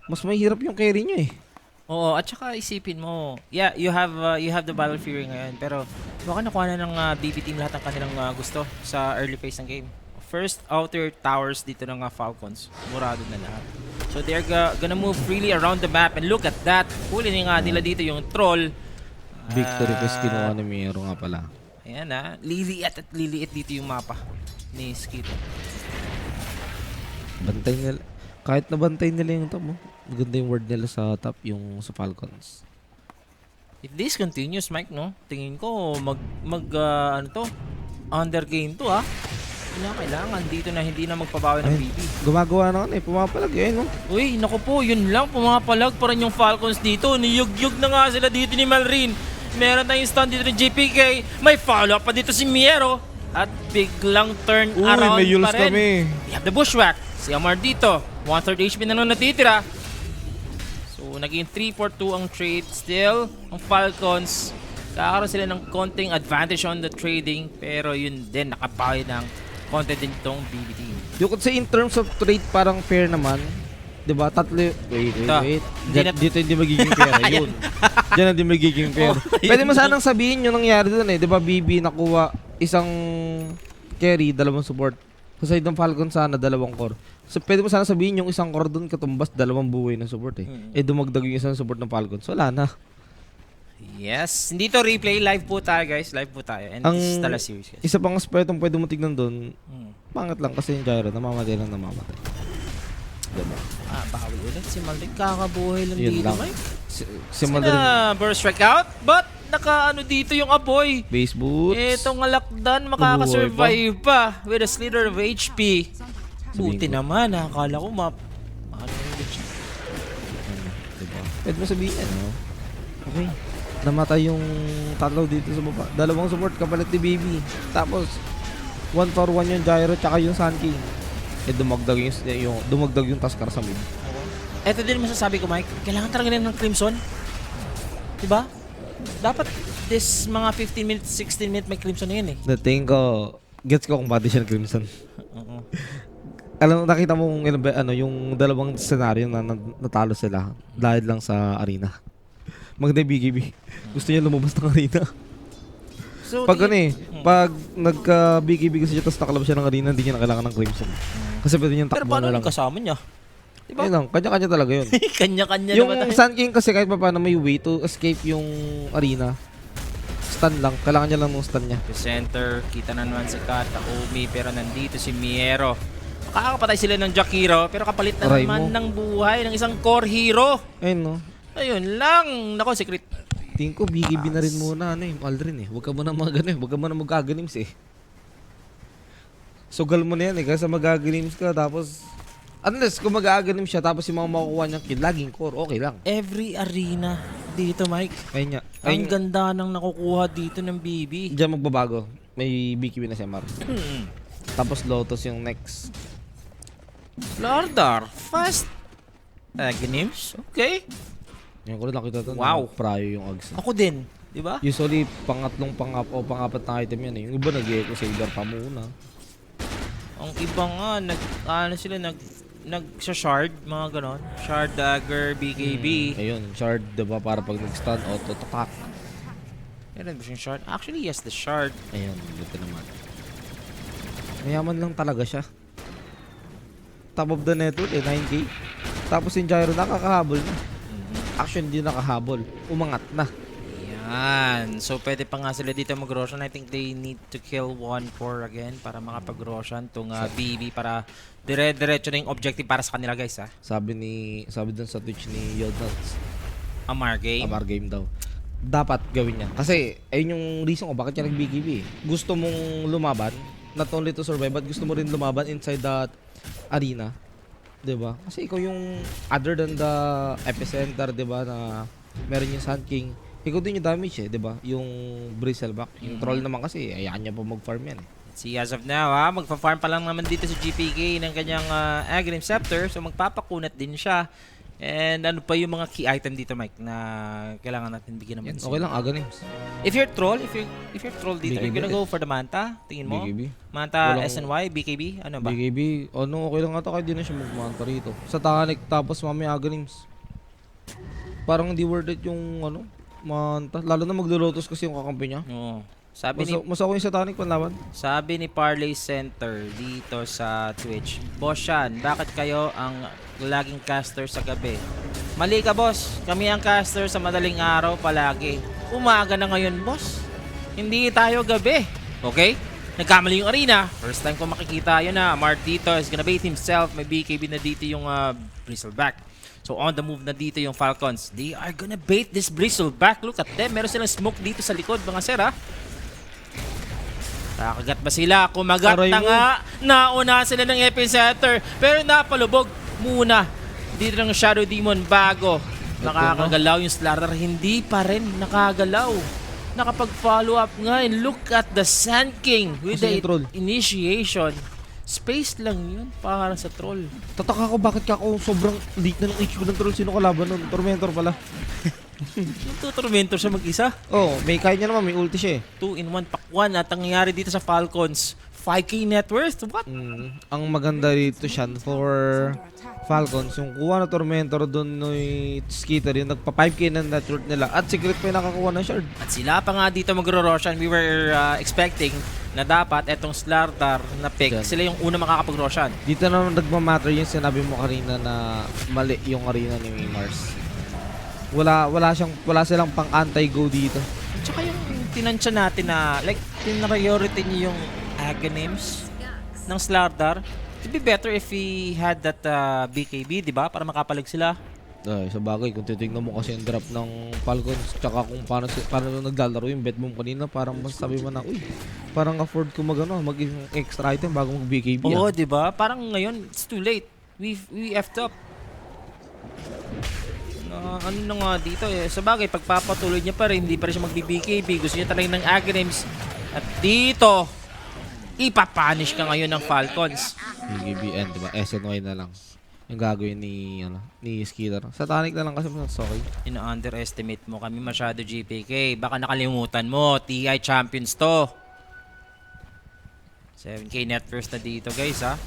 [SPEAKER 2] mas mahirap yung carry nyo eh.
[SPEAKER 1] Oo, at saka isipin mo, yeah, you have the Battle Fury ngayon, pero baka nakuha na ng BB team lahat ng kanilang gusto sa early phase ng game. First outer towers dito ng Falcons, murado na lahat. So they're gonna move freely around the map, and look at that, huli nga nila dito yung troll.
[SPEAKER 2] Victory quest kinuha ni Miro nga pala.
[SPEAKER 1] Ayan liliit at liliit dito yung mapa ni Skito.
[SPEAKER 2] Bantay nila. Kahit nabantay nila yung top, maganda yung word nila sa top, yung sa Falcons.
[SPEAKER 1] If this continues, Mike, no? Tingin ko ano to? Undergame to, kailangan dito na hindi na magpabawi ng BB.
[SPEAKER 2] Gumagawa na pumapalag no?
[SPEAKER 1] Uy, naku po, yun lang, pumapalag pa rin yung Falcons dito. Niyug-yug na nga sila dito ni Malrin. Meron tayong stun dito ni JPK. May follow-up pa dito si Miero. At biglang turn around
[SPEAKER 2] may Yules
[SPEAKER 1] pa rin.
[SPEAKER 2] kami.
[SPEAKER 1] We have the Bushwhack. Si Amar dito. 1/3 HP na nung natitira. So, naging 3-4-2 ang trade. Still, ang Falcons, kakaroon sila ng konting advantage on the trading. Pero yun din, nakabawi ng konti din itong BB team.
[SPEAKER 2] You could say in terms of trade, parang fair naman. Diba? Wait. Dito hindi magiging fair. Yun. Diyan hindi magiging fair. Pwede mo sanang sabihin yung nangyari doon Diba BB nakuha isang carry, 2 support. Sa side ng Falcon sana, 2 core. So pwede mo sana sabihin yung isang core doon katumbas 2 buhay ng support dumagdag yung isang support ng Falcons. Wala na.
[SPEAKER 1] Yes. Hindi to replay. Live po tayo, guys. Live po tayo. And this is Tala Series, guys.
[SPEAKER 2] Isa pang aspetong pwede mo tignan doon, pangit lang kasi yung Gyro, namamatay. Diba?
[SPEAKER 1] Bawi ulit. Si Malrin kakabuhay lang
[SPEAKER 2] Yun
[SPEAKER 1] dito,
[SPEAKER 2] lang.
[SPEAKER 1] Mike.
[SPEAKER 2] Si Madrid,
[SPEAKER 1] Burst strike out. But naka dito yung aboy.
[SPEAKER 2] base boots.
[SPEAKER 1] Itong alakdan makakasurvive pa with a slither of HP. Buti naman, akala ko ano yung siya.
[SPEAKER 2] Diba? Pwede mo sabihin okay. Namatay yung tatlo dito sa baba. 2 support kapalit ni Baby. Tapos 1-for-1 yung Gyro tsaka yung Sun King. Dumagdag yung Tuskar sa mid.
[SPEAKER 1] Ito din masasabi ko, Mike. Kailangan talaga ng Crimson. Diba? Dapat this mga 15 minutes, 16 minutes may Crimson na yun
[SPEAKER 2] The thing ko, gets ko kung pati siya ng Crimson. Alam mo, nakita mo yung 2 senaryo na natalo sila dahil lang sa arena. Maganda yung BKB. Gusto niya lumabas ng arena.
[SPEAKER 1] So,
[SPEAKER 2] Pag pag nagka-BKB kasi siya tapos nakalabas siya ng arena, hindi niya na kailangan ng Crimson. Kasi pwede niyang
[SPEAKER 1] pero
[SPEAKER 2] takbo
[SPEAKER 1] paano
[SPEAKER 2] na lang.
[SPEAKER 1] yung kasama niya? Diba?
[SPEAKER 2] Ayun lang, kanya-kanya talaga yun.
[SPEAKER 1] Kanya-kanya
[SPEAKER 2] Yung
[SPEAKER 1] naman tayo.
[SPEAKER 2] Sun King kasi kahit pa paano may way to escape yung arena. Stun lang, kailangan niya lang ng stun niya.
[SPEAKER 1] The center, kita na naman si Kata Umi, pero nandito si Miero. Makakapatay sila ng Jakiro, pero kapalit na
[SPEAKER 2] Aray
[SPEAKER 1] naman
[SPEAKER 2] mo.
[SPEAKER 1] ng buhay ng isang core hero.
[SPEAKER 2] Ayun
[SPEAKER 1] Ayun lang. Nako, secret.
[SPEAKER 2] Tingin ko BKB na rin muna Aldrin Huwag ka muna huwag ka muna mag-agonims Sugal mo na yan kasi mag-agonims ka tapos unless kung mag-agonims siya tapos yung mga makukuha niyang kill, laging core, okay lang.
[SPEAKER 1] Every arena dito, Mike.
[SPEAKER 2] Ayun nga.
[SPEAKER 1] Ang ganda ng nakukuha dito ng BB.
[SPEAKER 2] Diyan magbabago. May BKB na si Mar. Tapos Lotus yung next.
[SPEAKER 1] Lardar, fast. Agonims, okay.
[SPEAKER 2] Yan ko rin nakita to.
[SPEAKER 1] Wow.
[SPEAKER 2] Prayo yung Ags.
[SPEAKER 1] Ako din, di ba?
[SPEAKER 2] Usually, pangapat na item yan Yung iba nag-echo saver pa muna.
[SPEAKER 1] Ang iba nga, nag-shard, mga ganon. Shard, dagger, BKB.
[SPEAKER 2] Ayun, shard, diba? Para pag nag-stun, auto-attack.
[SPEAKER 1] Meron ba siyang shard? Actually, yes, the shard.
[SPEAKER 2] Ayun, dito naman. Mayaman lang talaga siya. Top of the network 9K. Tapos yung Gyro nakakahabol na. Actually, hindi nakahabol. Umangat na.
[SPEAKER 1] Yan. So, pwede pa nga sila dito mag-Roshan. I think they need to kill 1-4 again para makapag-Roshan tong BB para dire-diretso na yung objective para sa kanila, guys,
[SPEAKER 2] Sabi dun sa Twitch ni Yodnuts.
[SPEAKER 1] Amar game.
[SPEAKER 2] Amar game daw. Dapat gawin niya. Kasi, ayun yung reason ko bakit siya nag-BKB Gusto mong lumaban, not only to survive, but gusto mo rin lumaban inside that arena. Diba? Kasi ikaw yung, other than the epicenter, diba, na meron yung Sun King, ikaw din yung damage diba? Yung Bristleback. Yung troll naman kasi, ayaan niya pa mag-farm yan
[SPEAKER 1] See, as of now, magfa-farm pa lang naman dito si GPK ng kanyang Aghanim Scepter. So, magpapakunat din siya. And ano pa yung mga key item dito, Mike, na kailangan natin bigyan naman.
[SPEAKER 2] Okay lang, Aghanims.
[SPEAKER 1] If you're troll, if you're troll dito, you're
[SPEAKER 2] BKB.
[SPEAKER 1] gonna go for the Manta? Tingin mo?
[SPEAKER 2] BKB.
[SPEAKER 1] Manta,
[SPEAKER 2] Walang-
[SPEAKER 1] SNY, BKB? Ano ba?
[SPEAKER 2] BKB, okay lang ata kahit di na siya magmanta rito. Sa Titanic, tapos mamaya Aghanims. Parang hindi worth it yung manta. Lalo na maglulutos kasi yung kakampi niya.
[SPEAKER 1] Oo. Sabi
[SPEAKER 2] Mas ako yung Satanic panlaban.
[SPEAKER 1] ni Parley Center dito sa Twitch, Boss Sean, bakit kayo ang laging caster sa gabi? Mali ka, boss. Kami ang caster sa madaling araw palagi. Umaga na ngayon, boss. Hindi tayo gabi. Okay? Nagkamali yung arena. First time ko makikita yun na. Mart dito is gonna bait himself. May BKB na dito yung Bristleback. So on the move na dito yung Falcons. They are gonna bait this Bristleback. Look at them. Meron silang smoke dito sa likod, mga sir, ha? Kakagat ba sila? Kumagat
[SPEAKER 2] Aray
[SPEAKER 1] na
[SPEAKER 2] mo.
[SPEAKER 1] nga. Nauna sila ng epicenter. Pero napalubog muna. Dito ng Shadow Demon bago nakakagalaw yung Slardar. Hindi pa rin nakagalaw. Nakapag-follow up nga. And look at the Sand King with
[SPEAKER 2] Kasi yung troll.
[SPEAKER 1] the initiation. Space lang yun para sa troll.
[SPEAKER 2] Tataka ko bakit ako sobrang leak na ng HP ng troll. Sino kalaban nun? Tormentor pala.
[SPEAKER 1] Yung Tormentor siya mag-isa.
[SPEAKER 2] May kaya niya naman. May ulti siya
[SPEAKER 1] 2-in-1 pakwan. At ang nangyari dito sa Falcons, 5k net worth? What?
[SPEAKER 2] Ang maganda dito siya for Falcons, yung kuha na Tormentor doon ng Skitter, yung nagpa 5k na net worth nila. At secret pa yung nakakuha ng shard.
[SPEAKER 1] At sila pa nga dito magro-Roshan. We were expecting na dapat etong Slardar na pick,
[SPEAKER 2] Yan.
[SPEAKER 1] sila yung una makakapag-Roshan.
[SPEAKER 2] Dito naman nagmamatter yung sinabi mo kanina na mali yung arena ni Mars. Wala silang pang anti-go dito.
[SPEAKER 1] Tsaka yung tinansya natin na like priority niyo yung Aghanims ng Slardar. It'd be better if we had that BKB, di ba? Para makapalag sila.
[SPEAKER 2] Sa bagay, kung titignan mo kasi yung drop ng Falcons, tsaka kung paano naglalaro yung bet boom kanina, parang masasabi mo na, uy, parang afford ko mag extra item bago mag BKB.
[SPEAKER 1] Oo, di ba? Parang ngayon, it's too late. We effed up. Ano na nga dito eh. Sa bagay, pagpapatuloy niya pa rin, hindi pa rin siya mag-BKB. Gusto niya talaga ng Aghanims. At dito, ipapanish ka ngayon ng Falcons.
[SPEAKER 2] BKB and diba, SNY na lang yung gagawin ni Skitter. Sa Titanic na lang kasi mas okay.
[SPEAKER 1] Ina-underestimate mo kami masyado, GPK. Baka nakalimutan mo, TI champions to. 7k net worth na dito, guys, ha.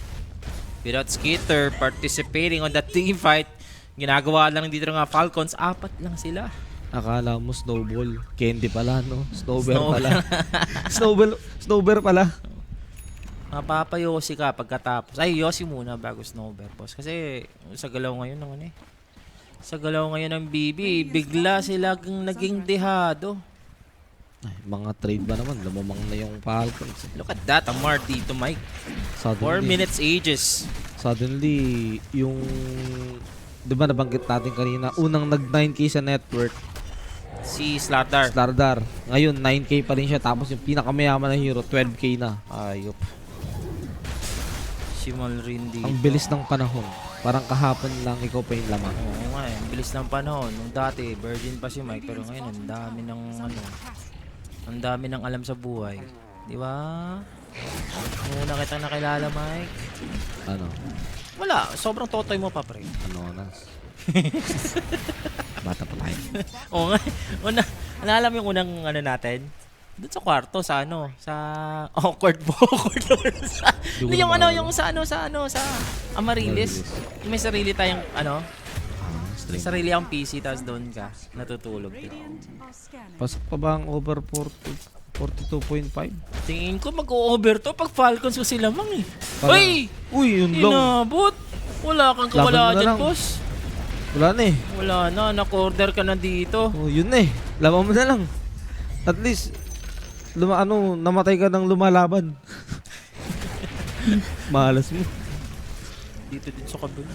[SPEAKER 1] Without Skitter participating on the team fight, ginagawa lang dito ng mga Falcons, 4 lang sila.
[SPEAKER 2] Akala mo snowball. Candy pala, no? Snowbear
[SPEAKER 1] Snow-
[SPEAKER 2] pala. Snowbear pala.
[SPEAKER 1] Mapapayosi ka pagkatapos. Ay, yosi muna bago Snowbear, boss. Kasi sa galaw ngayon ng sa galaw ngayon ng BB, bigla sila naging dehado.
[SPEAKER 2] Ay, mga trade ba naman? Lumamang na yung Falcons.
[SPEAKER 1] Look at that, Amar dito, Mike. 4 minutes ages.
[SPEAKER 2] Suddenly, yung... Di ba nabanggit natin kanina, unang nag 9k sa net worth,
[SPEAKER 1] Si Slardar.
[SPEAKER 2] Slardar. Ngayon, 9k pa rin siya. Tapos yung pinakamayaman na hero, 12k na.
[SPEAKER 1] Ayop. Si Malrin dito.
[SPEAKER 2] Ang bilis ng panahon. Parang kahapon lang ikaw pa yung lamang.
[SPEAKER 1] Oo nga eh. Ang bilis ng panahon. Nung dati, virgin pa si Mike. Pero ngayon, ang dami ng alam sa buhay. Di ba? Muna kita nakilala, Mike.
[SPEAKER 2] Ano?
[SPEAKER 1] Wala. Sobrang totoy mo pa, pre.
[SPEAKER 2] Anonas. Bata pa tayo.
[SPEAKER 1] Oo nga. Naalala mo yung unang natin? Doon sa kwarto, sa awkward sa Amarilis. Yung may sarili tayong may sarili akong PC, tapos doon ka natutulog.
[SPEAKER 2] Pasok pa ba ang over 42.5?
[SPEAKER 1] Tingin ko mag-o-over to pag Falcons ko sila mang eh.
[SPEAKER 2] Parang-
[SPEAKER 1] Uy!
[SPEAKER 2] Uy, yun lang.
[SPEAKER 1] Inabot! Wala kang
[SPEAKER 2] Laban mo
[SPEAKER 1] kawala
[SPEAKER 2] na
[SPEAKER 1] dyan,
[SPEAKER 2] lang.
[SPEAKER 1] boss.
[SPEAKER 2] Wala na eh.
[SPEAKER 1] Wala na, nak-order ka na dito.
[SPEAKER 2] Oh, yun na eh. Laban mo na lang. At least, namatay ka ng lumalaban. Malas mo.
[SPEAKER 1] Dito din sa kabila.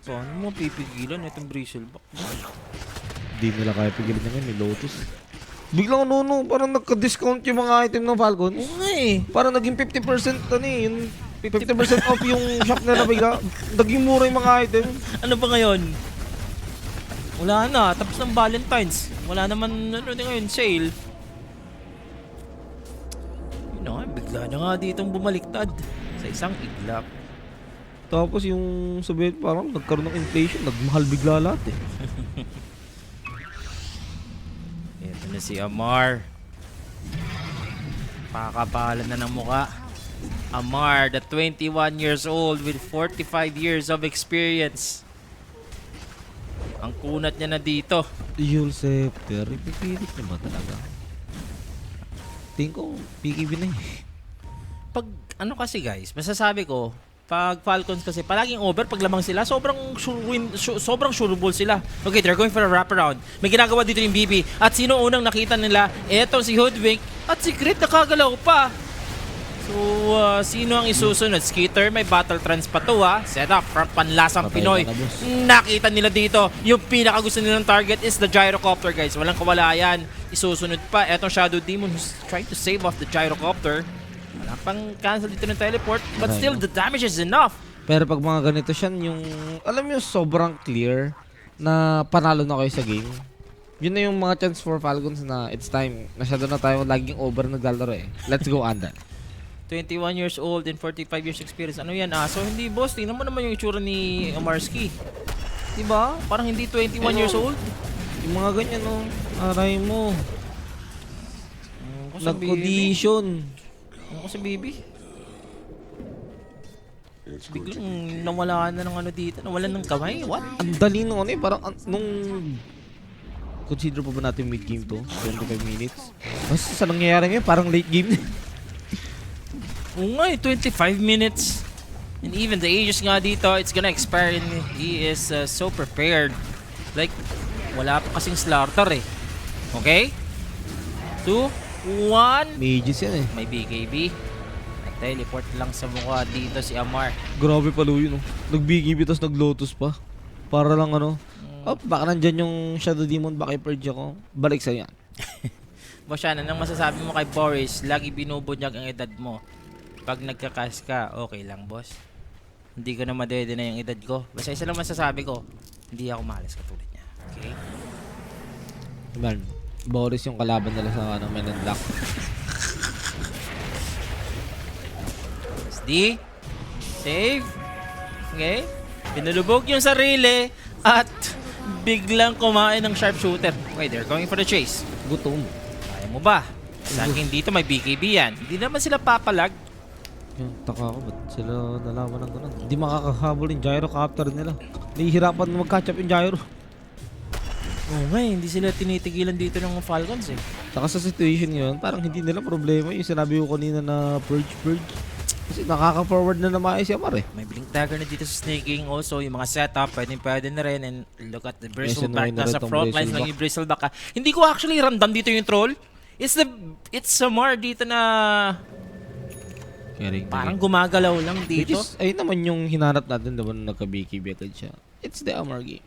[SPEAKER 1] Paano mo pipigilan itong Bristleback?
[SPEAKER 2] Di nila kaya pigilan niya ngayon, may Lotus. Biglang parang nagka-discount yung mga item ng Falcon.
[SPEAKER 1] Oo nga eh.
[SPEAKER 2] Parang naging 50% yung 50% off yung shop nila bigla. Naging mura yung mga item.
[SPEAKER 1] Ano ba ngayon? Wala na, tapos ng Valentine's. Wala naman, din ngayon, sale. Yun na nga, bigla na nga ditong bumaliktad sa isang iglap.
[SPEAKER 2] Tapos yung sabihin parang nagkaroon ng inflation, nagmahal bigla lahat eh.
[SPEAKER 1] Ito na si Amar. Pakapalan na ng muka. Amar, the 21 years old with 45 years of experience. Ang kunat niya na dito.
[SPEAKER 2] Yul Scepter, ipipilit na ba talaga? Tingin ko, PKB na eh.
[SPEAKER 1] Pag ano kasi guys, masasabi ko, pag Falcons kasi palaging over pag lamang sila, sobrang sureable sila. Okay, they're going for a wraparound. May ginagawa dito yung BB. At sino unang nakita nila? Eto si Hoodwink at si Crit nakagalaw pa. So, sino ang isusunod? Skitter, may battle trans pa to ha. Set up for panlasang
[SPEAKER 2] Patay
[SPEAKER 1] Pinoy.
[SPEAKER 2] ka na, boss.
[SPEAKER 1] Nakita nila dito, yung pinakagusto nilang target is the gyrocopter guys. Walang kawala yan. Isusunod pa, etong Shadow Demon who's trying to save off the gyrocopter. Wala pang cancel dito ng teleport, but
[SPEAKER 2] Okay,
[SPEAKER 1] still
[SPEAKER 2] no?
[SPEAKER 1] the damage is enough.
[SPEAKER 2] Pero pag mga ganito siya, yung, alam mo yung sobrang clear na panalo na kayo sa game. Yun na yung mga chance for Falcons na it's time. Masyado na tayo laging over naglalaro eh. Let's go, Anda.
[SPEAKER 1] 21 years old and 45 years experience. Ano yan? So hindi boss, tingnan mo naman yung itsura ni Omarski. Diba? Parang hindi 21 years old.
[SPEAKER 2] Yung mga ganyan, no? Aray mo.
[SPEAKER 1] Ako sa BB.
[SPEAKER 2] Nag-audition.
[SPEAKER 1] Ako sa BB. Biglang nawala na ng ano dito. Nawala ng kamay. What?
[SPEAKER 2] Ang dali nung ano eh. Parang nung... Consider pa ba natin mid-game to? 25 minutes? Mas sa nangyayari ngayon, parang late game.
[SPEAKER 1] Oo nga 25 minutes. And even the Aegis nga dito, it's gonna expire and he is so prepared. Like, wala pa kasing slaughter eh. Okay? 2, 1.
[SPEAKER 2] Mages yan eh.
[SPEAKER 1] May BKB. Nag-teleport lang sa mukha dito si Amar.
[SPEAKER 2] Grabe pala yun, no? Nag-BKB tapos nag-Lotus pa. Para lang ano. Oh, baka nandyan yung Shadow Demon, baka i-purge ako. Balik sa'yo yan.
[SPEAKER 1] Boss, yan, anong masasabi mo kay Boris? Lagi binubunyag ang edad mo. Pag nagkakas ka, okay lang, boss. Hindi ko na madede na yung edad ko. Basta isa lang masasabi ko, hindi ako malas katulad niya. Okay?
[SPEAKER 2] Man, Boris yung kalaban nila sa ano, Men in Black.
[SPEAKER 1] SD. Save. Okay? Pinulubog yung sarili at biglang kumain ng sharpshooter. Okay, they're going for the chase.
[SPEAKER 2] Gutom.
[SPEAKER 1] Kaya mo ba? Sa akin dito may BKB yan. Hindi naman sila papalag.
[SPEAKER 2] Yung taka ko, ba't sila nalaman ng ganun? Hindi makakahabol yung gyrocopter nila. Nahihirapan na mag-catch up yung gyro.
[SPEAKER 1] Oo nga, hindi sila tinitigilan dito ng Falcons eh.
[SPEAKER 2] Saka sa situation yun, parang hindi nila problema yung sinabi ko kanina na purge. Kasi nakaka-forward na maayos si Amar eh.
[SPEAKER 1] May blink dagger na dito sa snaking also. Yung mga setup, pwede na rin. And look at the bristleback.
[SPEAKER 2] SNY na
[SPEAKER 1] Nasa
[SPEAKER 2] rin tong
[SPEAKER 1] front lines lang
[SPEAKER 2] bristleback.
[SPEAKER 1] yung bristleback ha. Hindi ko actually random dito yung troll. It's Samar dito na
[SPEAKER 2] Caring
[SPEAKER 1] parang gumagalaw lang
[SPEAKER 2] which
[SPEAKER 1] dito.
[SPEAKER 2] is, ayun naman yung hinanap natin diba nung nagka-BKB agad siya. It's the Amar game.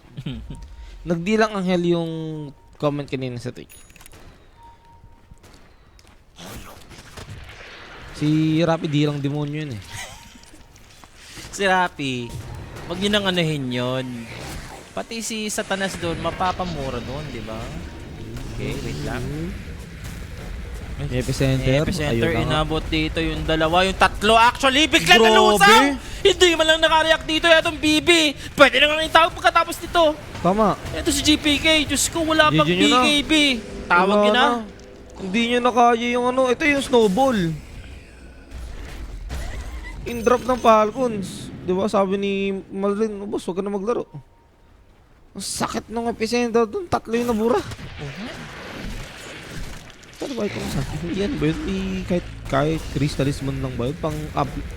[SPEAKER 2] Nagdilang ang hell yung comment kanina sa Twitch. Si Rapid dilang demonyo yun eh.
[SPEAKER 1] Si Rapi, wag nyo nang anuhin yun. Pati si Satanas doon, mapapamura doon, di ba? Okay, wait lang.
[SPEAKER 2] Epicenter.
[SPEAKER 1] Epicenter,
[SPEAKER 2] Ayun na nga.
[SPEAKER 1] inabot dito yung dalawa, yung tatlo. Actually, biglang
[SPEAKER 2] Grabe.
[SPEAKER 1] nalusaw! Hindi man lang nakareact dito itong BB. Pwede na nga yung tawag pagkatapos nito.
[SPEAKER 2] Tama.
[SPEAKER 1] Ito si GPK. Diyos ko, wala pang
[SPEAKER 2] GG nyo na.
[SPEAKER 1] BKB. Tawag
[SPEAKER 2] Wala
[SPEAKER 1] yun na.
[SPEAKER 2] Hindi nyo na kaya yung ano. Ito yung snowball. In drop ng Falcons. Di ba sabi ni Malrin, boss, huwag ka na maglaro. Ang sakit ng epicenter doon. Tatlo yung nabura. Ano ba ito sabi? Yan ba yun? Kahit Crystallis man lang ba yun?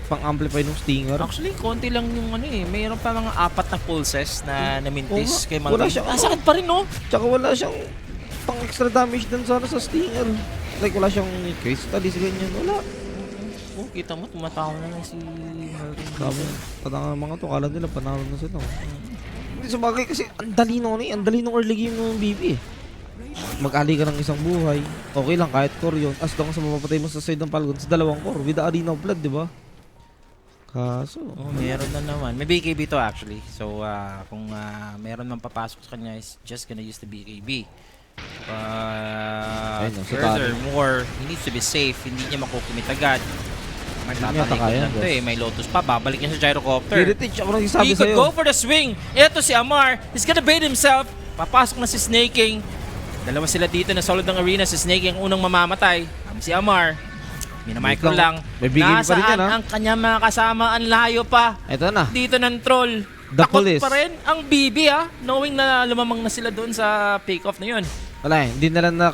[SPEAKER 2] Pang-amplify ng Stinger?
[SPEAKER 1] Actually, konti lang yung ano eh. Mayroon pa mga 4 na pulses na namintis
[SPEAKER 2] Oo nga.
[SPEAKER 1] kay
[SPEAKER 2] Wala
[SPEAKER 1] Malvin.
[SPEAKER 2] siyang-
[SPEAKER 1] Sakit pa rin, no?
[SPEAKER 2] Tsaka wala siyang pang-extra damage dun sana sa Stinger. Like wala siyang Crystallis, ganyan. Wala.
[SPEAKER 1] Oh, kita mo, tumatawa na lang si Malvin.
[SPEAKER 2] Sabi, patanga mga to, kala nila panalo na sila. Hindi sa bagay kasi ang dali nung ano eh, ang dali nung early game ng BB eh. Mag-ali ka ng isang buhay, okay lang kahit core yun. As long as mapapatay mo sa side ng Falcons, dalawang core with the Arena of Blood, di ba? Kaso,
[SPEAKER 1] Oh, meron na naman. May BKB to actually. So, kung meron man papasok sa kanya is just gonna use the BKB.
[SPEAKER 2] Ayun, sa
[SPEAKER 1] Furthermore, he needs to be safe. Hindi niya makukumit agad. Magtatalikod lang to eh. May Lotus pa. Babalik niya sa gyrocopter.
[SPEAKER 2] Heritage, ako nagsasabi
[SPEAKER 1] He could
[SPEAKER 2] sa'yo.
[SPEAKER 1] go for the swing. Ito si Amar. He's gonna bait himself. Papasok na si Snake King. Dalawa sila dito na solid ng arena. Si Snake King ang unang mamamatay. Si Amar. Minamicro
[SPEAKER 2] Wait
[SPEAKER 1] lang.
[SPEAKER 2] lang. May bigay pa rin
[SPEAKER 1] Nasaan
[SPEAKER 2] yan, ha?
[SPEAKER 1] ang kanyang mga kasama? Ang layo pa.
[SPEAKER 2] Ito na.
[SPEAKER 1] Dito ng troll.
[SPEAKER 2] The
[SPEAKER 1] Takot
[SPEAKER 2] police.
[SPEAKER 1] pa rin ang BB knowing na lumamang na sila doon sa pick-off na yun.
[SPEAKER 2] Wala eh, hindi nila na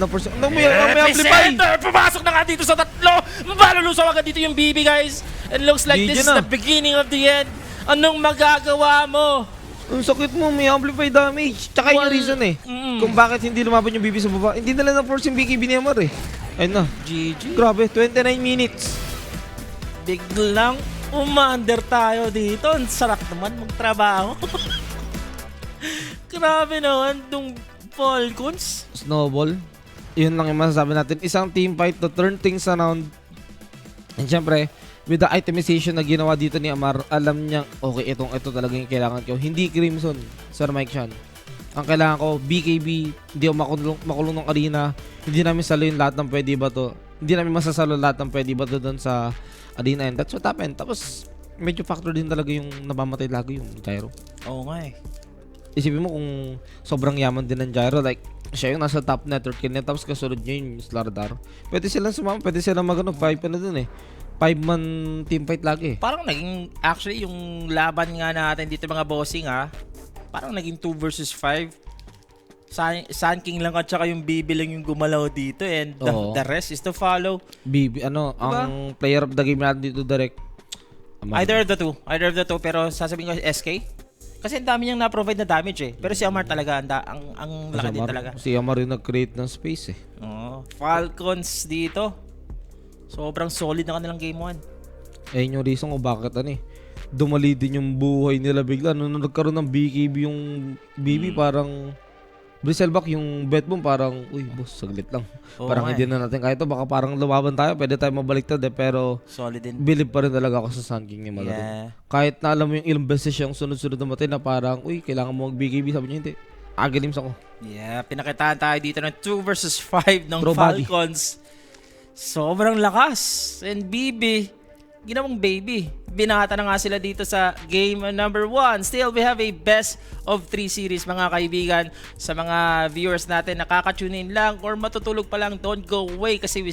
[SPEAKER 2] person. Ano may amplify?
[SPEAKER 1] Epicenter! Pumasok na nga dito sa tatlo! Malulusaw agad dito yung BB, guys! It looks like
[SPEAKER 2] GG
[SPEAKER 1] this is
[SPEAKER 2] na.
[SPEAKER 1] the beginning of the end. Anong magagawa mo?
[SPEAKER 2] Ang sakit mo, may amplify damage. Tsaka yung reason eh. Kung bakit hindi lumaban yung BB sa baba. Hindi nila na-force yung BKB ni Amar eh. Ayun na.
[SPEAKER 1] GG.
[SPEAKER 2] Grabe, 29 minutes.
[SPEAKER 1] Biglang umander tayo dito. Ang sarap naman magtrabaho. Grabe naman itong Falcons.
[SPEAKER 2] Snowball. Yun lang yung masasabi natin. Isang team fight to turn things around. And syempre, with the itemization na ginawa dito ni Amar, alam niya, okay, ito talaga yung kailangan ko. Hindi Crimson, Sir Mike Chan. Ang kailangan ko, BKB, hindi ako makulong ng arena. Hindi namin salo yung lahat ng pwede ba to. Hindi namin masasalo lahat ng pwede ba to doon sa arena. And that's what happened. Tapos, medyo factor din talaga yung namamatay lagi yung Gyro.
[SPEAKER 1] Oo nga eh.
[SPEAKER 2] Isipin mo kung sobrang yaman din ng Gyro, like, siya yung nasa top network niya, tapos kasunod niya yung Slardar. Pwede silang sumama, pwede silang magano 5 pa na dun eh. 5-man team fight lagi eh.
[SPEAKER 1] Parang naging, actually, yung laban nga natin dito mga bossing parang naging 2 versus 5. Sun King lang at saka yung BB lang yung gumalaw dito and
[SPEAKER 2] Oo.
[SPEAKER 1] the rest is to follow.
[SPEAKER 2] BB, ano, ang player of the game natin dito direct. Amar.
[SPEAKER 1] Either of the two, pero sasabihin ko SK. Kasi ang dami niyang na-provide na damage eh. Pero si Amar talaga, ang laki din talaga.
[SPEAKER 2] Si Amar yung nag-create ng space eh.
[SPEAKER 1] Oo. Falcons dito. Sobrang solid na kanilang game 1.
[SPEAKER 2] Ayun yung reason kung bakit dumali din yung buhay nila bigla. Nung nagkaroon ng BKB yung BB parang Bristleback yung bet boom parang, uy boss, saglit lang.
[SPEAKER 1] Oo
[SPEAKER 2] Parang
[SPEAKER 1] nga
[SPEAKER 2] hindi na natin kaya ito. Baka parang lumaban tayo, pwede tayo mabaliktad eh. Pero
[SPEAKER 1] Solid din.
[SPEAKER 2] believe pa rin talaga ako sa Sun King ni Malaro.
[SPEAKER 1] Yeah.
[SPEAKER 2] Kahit na alam mo yung ilang beses siyang sunod-sunod na matay na parang, uy, kailangan mo mag-BKB. Sabi niya, hindi. Agalims ako.
[SPEAKER 1] Yeah, pinakitaan tayo dito ng 2 versus 5 ng
[SPEAKER 2] Bro, body.
[SPEAKER 1] Falcons. Sobrang lakas. And BB, ginawang baby. Binata na nga sila dito sa game number 1. Still, we have a best of 3 series mga kaibigan. Sa mga viewers natin, nakaka-tune in lang or matutulog pa lang, don't go away kasi we